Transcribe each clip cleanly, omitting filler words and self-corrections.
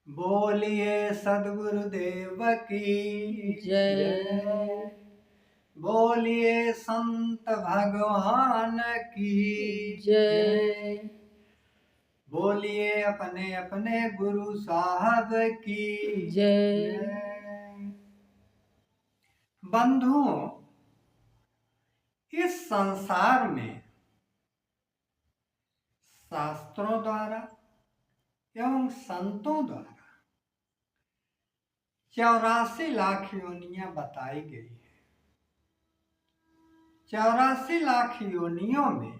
बोलिए सदगुरुदेव की जय। बोलिए संत भगवान की जय। बोलिए अपने अपने गुरु साहब की जय। बंधुओं, इस संसार में शास्त्रों द्वारा एवं संतों द्वारा 84 लाख योनियां बताई गई है। 84 लाख योनियों में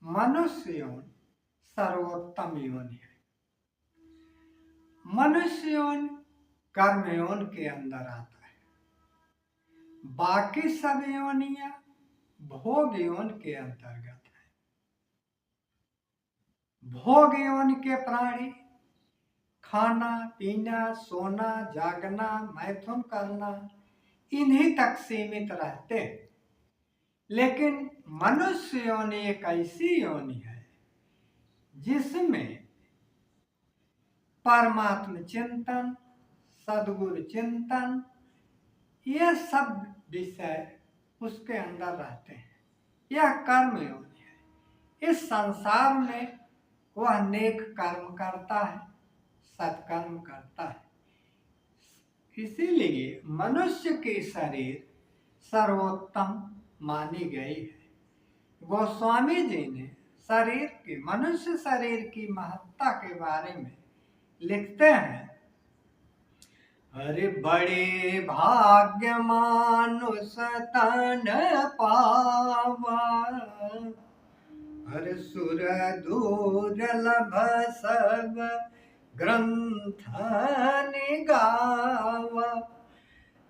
मनुष्य योनि सर्वोत्तम योनि है। मनुष्य योनि कर्म योनि के अंदर आता है। बाकी सब योनियां भोग योनि के अंतर्गत है। भोग योनि के प्राणी खाना पीना सोना जागना मैथुन करना इन्हीं तक सीमित रहते हैं। लेकिन मनुष्य योनि एक ऐसी योनि है जिसमें परमात्म चिंतन, सदगुरु चिंतन, ये सब विषय उसके अंदर रहते हैं। यह कर्म योनि है। इस संसार में वह नेक कर्म करता है, सत्कर्म करता है। इसीलिए मनुष्य की शरीर सर्वोत्तम मानी गई है। गोस्वामी जी ने मनुष्य शरीर की महत्ता के बारे में लिखते हैं, अरे बड़े भाग्य मानुष तन पावा, हर सुर दुर्लभ सब ग्रंथ निगावा।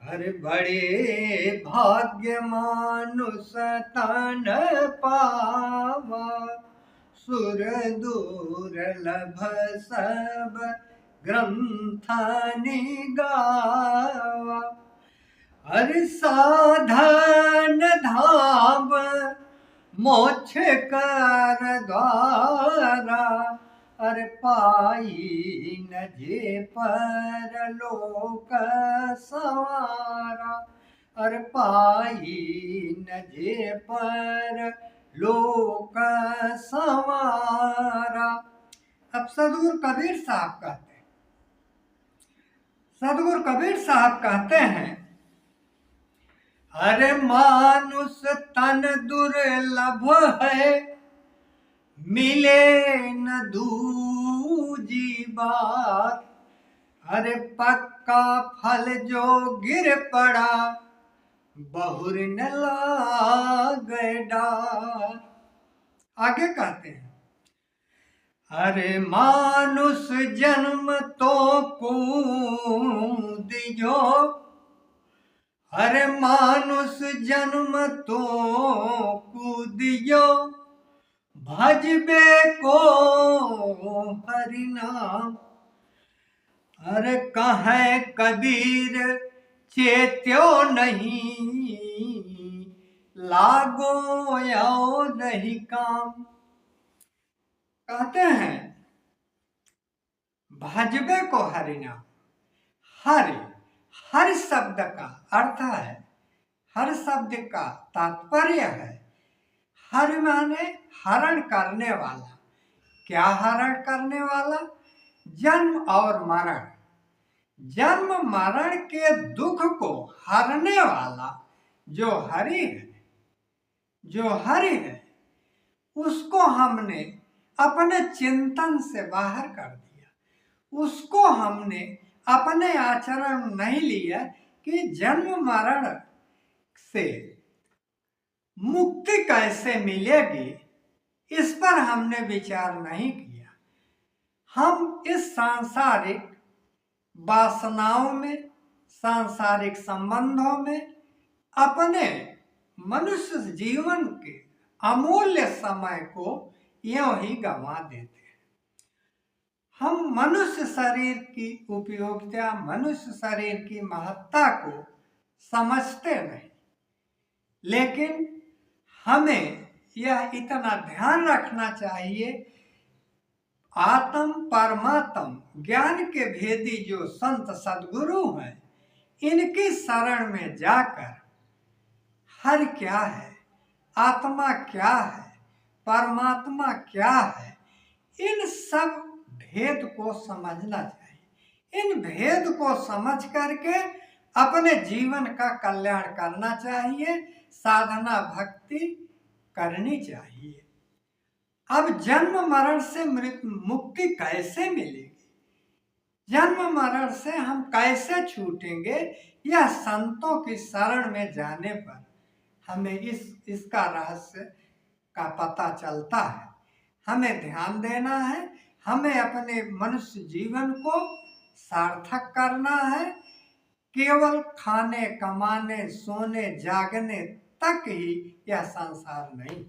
हर बड़े भाग्य मानुष तन पावा, सुर दुर्लभ सब ग्रंथ निगावा। हर साधन धाम मोक्ष कर द्वारा, अरे पाई न जे परलोक सवारा। अरे पाई न जे परलोक सवारा। अब सदगुरु कबीर साहब कहते हैं, अरे मानुष तन दुर्लभ है, मिले न दूजी बार। अरे पक्का फल जो गिर पड़ा, बहुर न लागे डार। आगे कहते हैं, अरे मानुष जन्म तो कूदियो, अरे मानुष जन्म तो कूदियो, भजबे को हरि नाम। अरे कहे कबीर चेत्यो नहीं, लागो यो रही काम। कहते हैं भजबे को हरि नाम। हर शब्द का अर्थ है, हर शब्द का तात्पर्य है, हर माने हरण करने वाला। क्या हरण करने वाला? जन्म और मरण। जन्म मरण के दुख को हरने वाला जो हरि है, उसको हमने अपने चिंतन से बाहर कर दिया। उसको हमने अपने आचरण नहीं लिया कि जन्म मरण से मुक्ति कैसे मिलेगी, इस पर हमने विचार नहीं किया। हम इस सांसारिक वासनाओं में, सांसारिक संबंधों में अपने मनुष्य जीवन के अमूल्य समय को यूं ही गंवा देते हैं। हम मनुष्य शरीर की उपयोगिता, मनुष्य शरीर की महत्ता को समझते नहीं। लेकिन हमें यह इतना ध्यान रखना चाहिए, आत्म परमात्म ज्ञान के भेदी जो संत सदगुरु हैं, इनकी शरण में जाकर हर क्या है, आत्मा क्या है, परमात्मा क्या है, इन सब भेद को समझना चाहिए। इन भेद को समझ करके अपने जीवन का कल्याण करना चाहिए, साधना भक्ति करनी चाहिए। अब जन्म मरण से मुक्ति कैसे मिलेगी, जन्म मरण से हम कैसे छूटेंगे, यह संतों की शरण में जाने पर हमें इसका रहस्य का पता चलता है। हमें ध्यान देना है, हमें अपने मनुष्य जीवन को सार्थक करना है। केवल खाने कमाने सोने जागने तक ही यह संसार नहीं।